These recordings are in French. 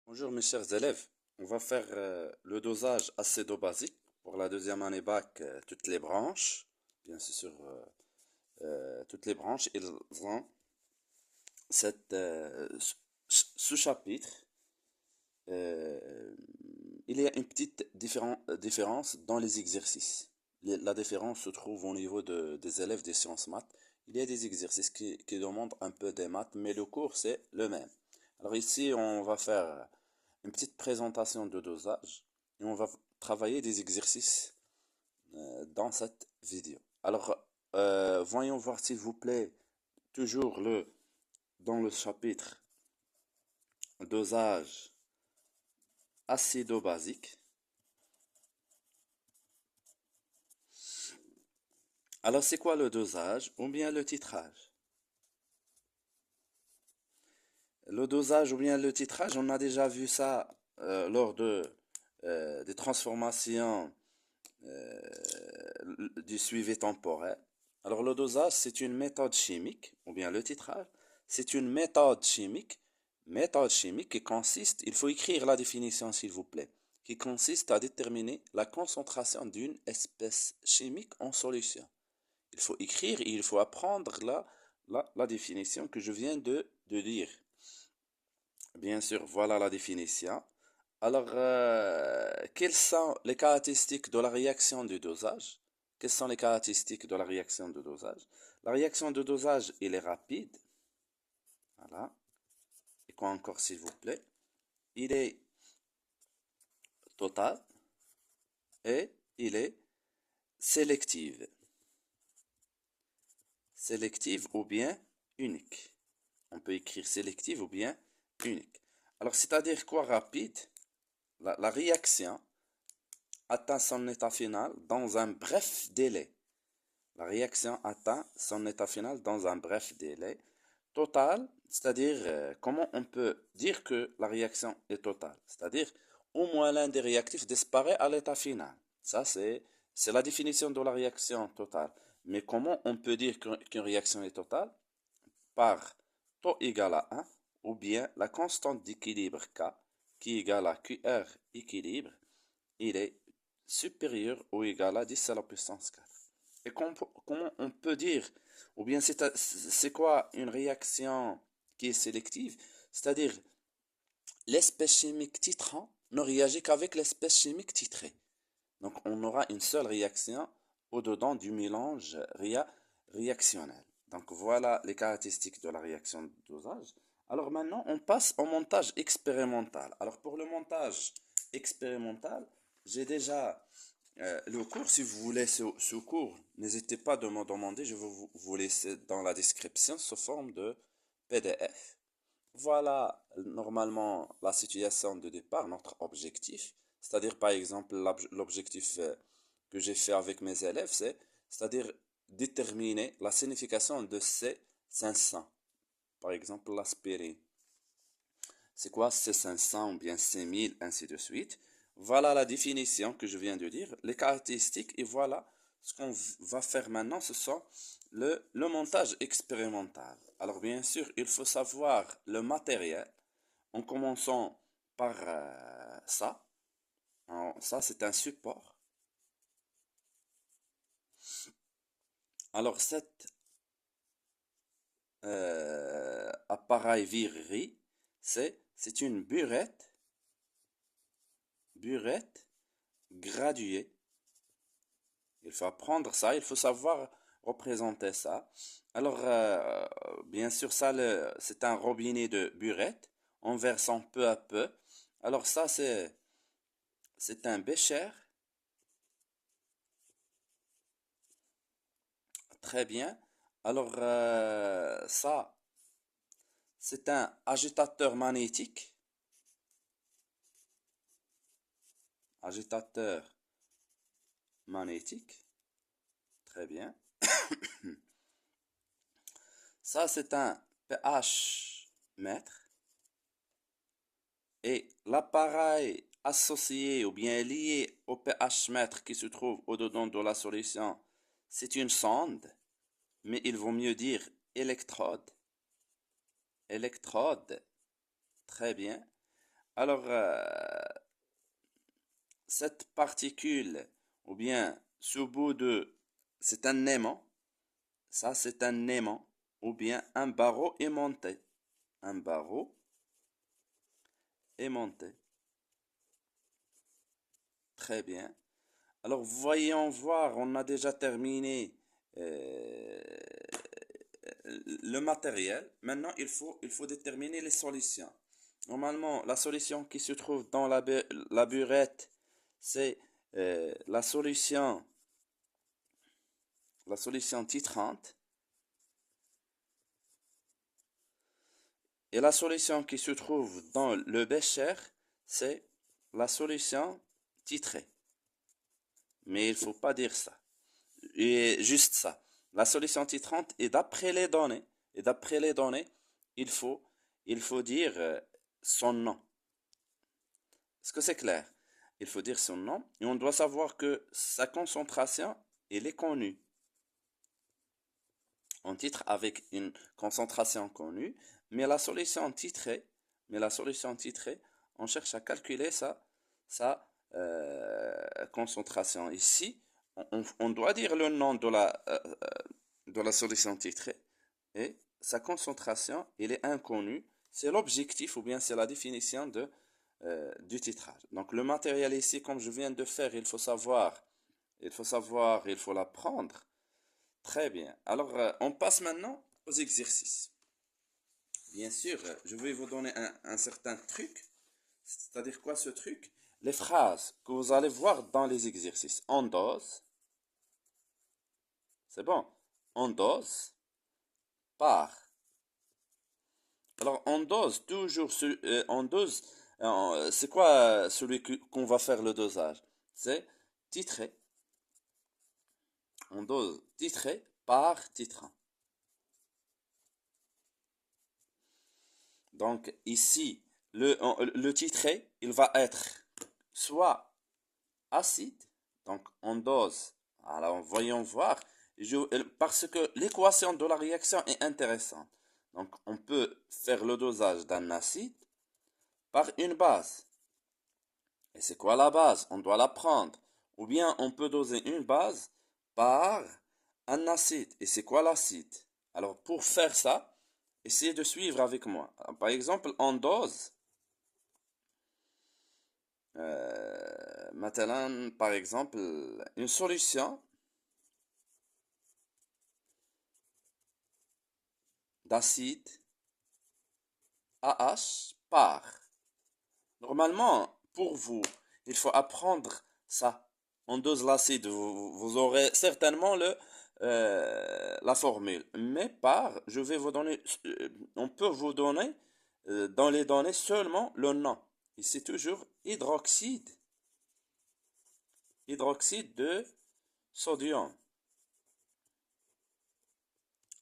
Bonjour mes chers élèves, on va faire le dosage acédo basique pour la deuxième année bac, toutes les branches, bien sûr, toutes les branches, ils ont cette sous-chapitre. Euh, il y a une petite différence dans les exercices. La différence se trouve au niveau des élèves des sciences maths. Il y a des exercices qui demandent un peu des maths, mais le cours c'est le même. Alors ici, on va faire une petite présentation de dosage et on va travailler des exercices dans cette vidéo. Alors, voyons voir s'il vous plaît toujours dans le chapitre dosage acido-basique. Alors, c'est quoi le dosage ou bien le titrage? Le dosage ou bien le titrage, on a déjà vu ça lors des transformations euh, du suivi temporel. Alors, le dosage, c'est une méthode chimique, ou bien le titrage, c'est une méthode chimique qui consiste, il faut écrire la définition s'il vous plaît, qui consiste à déterminer la concentration d'une espèce chimique en solution. Il faut écrire et il faut apprendre la définition que je viens de dire. Bien sûr, voilà la définition. Alors, quelles sont les caractéristiques de la réaction de dosage? Quelles sont les caractéristiques de la réaction de dosage? La réaction de dosage, elle est rapide. Voilà. Et quoi encore, s'il vous plaît? Il est total et il est sélective. Sélective ou bien unique. On peut écrire sélective ou bien unique. Alors, c'est-à-dire quoi rapide? La réaction atteint son état final dans un bref délai. La réaction atteint son état final dans un bref délai. Total, c'est-à-dire comment on peut dire que la réaction est totale. C'est-à-dire au moins l'un des réactifs disparaît à l'état final. Ça, c'est la définition de la réaction totale. Mais comment on peut dire qu'une réaction est totale? Par taux égal à 1 ou bien la constante d'équilibre K qui est égale à QR équilibre, il est supérieur ou égal à 10 à la puissance 4. Et comment on peut dire, ou bien c'est quoi une réaction qui est sélective? C'est-à-dire l'espèce chimique titrant ne réagit qu'avec l'espèce chimique titrée. Donc on aura une seule réaction au-dedans du mélange réactionnel. Donc voilà les caractéristiques de la réaction de dosage. Alors maintenant on passe au montage expérimental. Alors pour le montage expérimental, j'ai déjà le cours. Si vous voulez ce cours, n'hésitez pas de me demander. Je vais vous laisser dans la description sous forme de PDF. Voilà normalement la situation de départ, notre objectif. C'est-à-dire par exemple l'objectif que j'ai fait avec mes élèves, c'est-à-dire déterminer la signification de ces 500. Par exemple l'aspirine. C'est quoi ces 500 ou bien ces 1000, ainsi de suite. Voilà la définition que je viens de dire, les caractéristiques, et voilà ce qu'on va faire maintenant, ce sont le montage expérimental. Alors bien sûr, il faut savoir le matériel, en commençant par ça. Alors, ça, c'est un support. Alors cet appareil viré, c'est une burette graduée. Il faut apprendre ça, il faut savoir représenter ça. Alors, bien sûr, ça, c'est un robinet de burette en versant peu à peu. Alors ça, c'est un bécher. Très bien. Alors, ça, c'est un agitateur magnétique. Agitateur magnétique. Très bien. Ça, c'est un pH mètre. Et l'appareil associé ou bien lié au pH mètre qui se trouve au-dedans de la solution, c'est une sonde, mais il vaut mieux dire électrode. Électrode. Très bien. Alors, cette particule, ou bien ce bout de, c'est un aimant, ça c'est un aimant, ou bien un barreau aimanté. Un barreau aimanté. Très bien. Alors, voyons voir, on a déjà terminé le matériel. Maintenant, il faut déterminer les solutions. Normalement, la solution qui se trouve dans la burette, c'est la solution titrante. Et la solution qui se trouve dans le bécher, c'est la solution titrée. Mais il ne faut pas dire ça. Et juste ça. La solution titrante est d'après les données. Et d'après les données, il faut, il faut dire son nom. Est-ce que c'est clair? Il faut dire son nom. Et on doit savoir que sa concentration, elle est connue. On titre avec une concentration connue. Mais la solution titrée, on cherche à calculer sa concentration. Ici, on doit dire le nom de la solution titrée et sa concentration, elle est inconnue. C'est l'objectif ou bien c'est la définition du titrage. Donc le matériel ici, comme je viens de faire, il faut l'apprendre. Très bien. Alors, on passe maintenant aux exercices. Bien sûr, je vais vous donner un certain truc. C'est-à-dire quoi ce truc? Les phrases que vous allez voir dans les exercices. On dose. C'est bon. On dose. Par. Alors, on dose toujours. On dose. C'est quoi celui qu'on va faire le dosage? C'est titré. On dose titré par titrant. Donc, ici, le titré, il va être soit acide, donc en dose. Alors, voyons voir. Parce que l'équation de la réaction est intéressante. Donc, on peut faire le dosage d'un acide par une base. Et c'est quoi la base? On doit la prendre. Ou bien, on peut doser une base par un acide. Et c'est quoi l'acide? Alors, pour faire ça, essayez de suivre avec moi. Par exemple, on dose مثلا par exemple une solution d'acide AH par. Normalement, pour vous, il faut apprendre ça. On dose l'acide, vous aurez certainement la formule. Mais par, je vais vous donner, on peut vous donner dans les données seulement le nom. Et c'est toujours hydroxyde de sodium.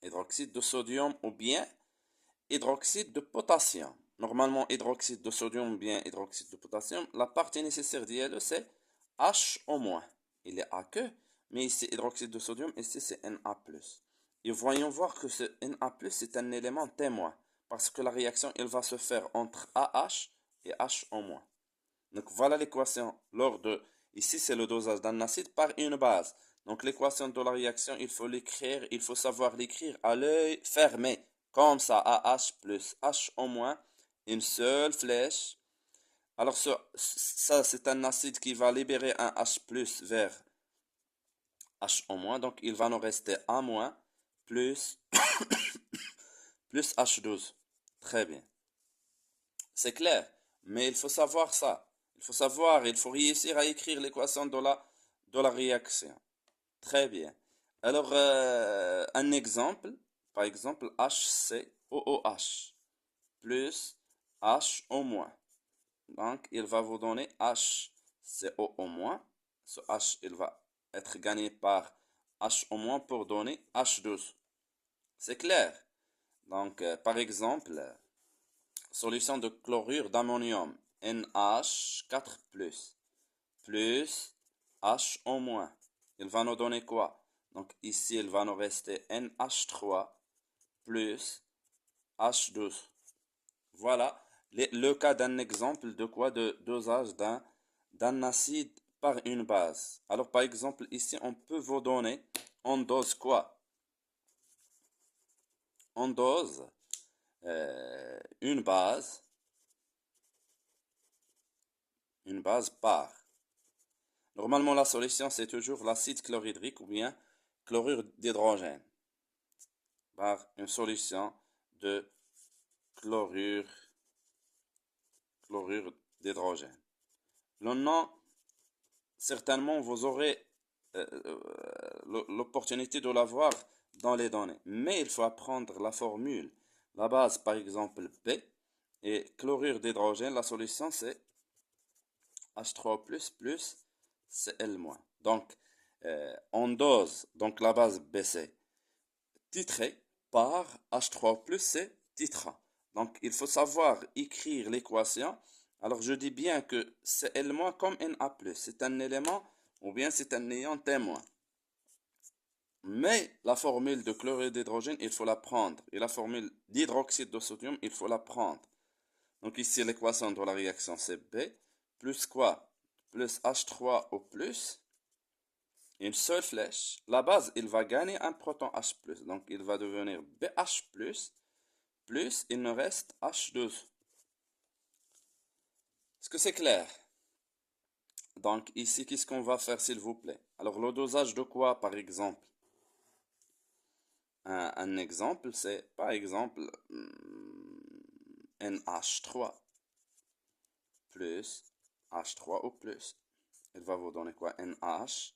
Hydroxyde de sodium ou bien hydroxyde de potassium. Normalement, hydroxyde de sodium ou bien hydroxyde de potassium, la partie nécessaire d'ILE, c'est H au moins. Il est A que, mais ici, hydroxyde de sodium, ici, c'est Na+. Et voyons voir que ce Na+, c'est un élément témoin, parce que la réaction, elle va se faire entre AH et H au moins. Donc, voilà l'équation lors de, ici, c'est le dosage d'un acide par une base. Donc, l'équation de la réaction, il faut l'écrire, il faut savoir l'écrire à l'œil fermé. Comme ça, AH plus H au moins, une seule flèche. Alors ça, c'est un acide qui va libérer un H plus vers H au moins. Donc il va nous rester A moins plus, plus H12. Très bien. C'est clair. Mais il faut savoir ça. Il faut réussir à écrire l'équation de la réaction. Très bien. Alors, un exemple. Par exemple, HCOOH plus H au moins. Donc, il va vous donner HCO au moins. Ce H, il va être gagné par H au moins pour donner H12. C'est clair? Donc, par exemple, solution de chlorure d'ammonium, NH4+, plus H au moins. Il va nous donner quoi? Donc, ici, il va nous rester NH3 plus H12. Voilà Le cas d'un exemple de quoi? De dosage d'un acide par une base. Alors, par exemple, ici, on peut vous donner, on dose quoi? On dose une base par. Normalement, la solution, c'est toujours l'acide chlorhydrique ou bien chlorure d'hydrogène par une solution de chlorure, chlorure d'hydrogène. Le nom, certainement, vous aurez l'opportunité de l'avoir dans les données. Mais il faut apprendre la formule. La base, par exemple, B, et chlorure d'hydrogène, la solution, c'est H3O+, plus Cl-. Donc, en dose, donc la base BC, titrée par H3O+, c'est titra. Donc, il faut savoir écrire l'équation. Alors, je dis bien que Cl- comme Na+, c'est un élément ou bien c'est un néant témoin. Mais la formule de chlorure d'hydrogène, il faut la prendre. Et la formule d'hydroxyde de sodium, il faut la prendre. Donc ici, l'équation de la réaction, c'est B, plus quoi? Plus H3O+, une seule flèche. La base, il va gagner un proton H+. Donc il va devenir BH+, plus il me reste H2. Est-ce que c'est clair? Donc ici, qu'est-ce qu'on va faire, s'il vous plaît? Alors le dosage de quoi, par exemple? Un exemple, c'est par exemple NH3 plus H3O+. Il va vous donner quoi? NH4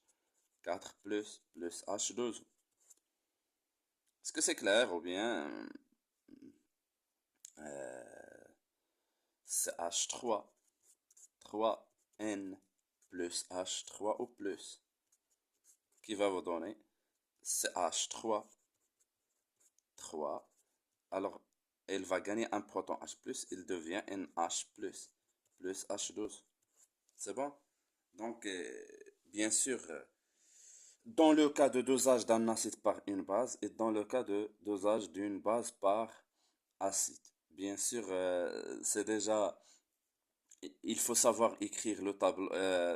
plus H2. Est-ce que c'est clair ou bien c'est H3 3N plus H3O plus qui va vous donner CH3 3. Alors, il va gagner un proton H+, il devient NH+, plus H12. C'est bon? Donc, bien sûr, dans le cas de dosage d'un acide par une base et dans le cas de dosage d'une base par acide. Bien sûr, c'est déjà, il faut savoir écrire le tableau,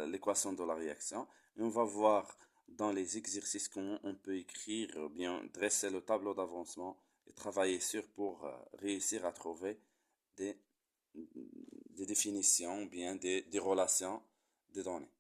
l'équation de la réaction. Et on va voir dans les exercices comment on peut écrire, ou bien dresser le tableau d'avancement et travailler sur pour réussir à trouver des, des définitions, ou bien des relations des données.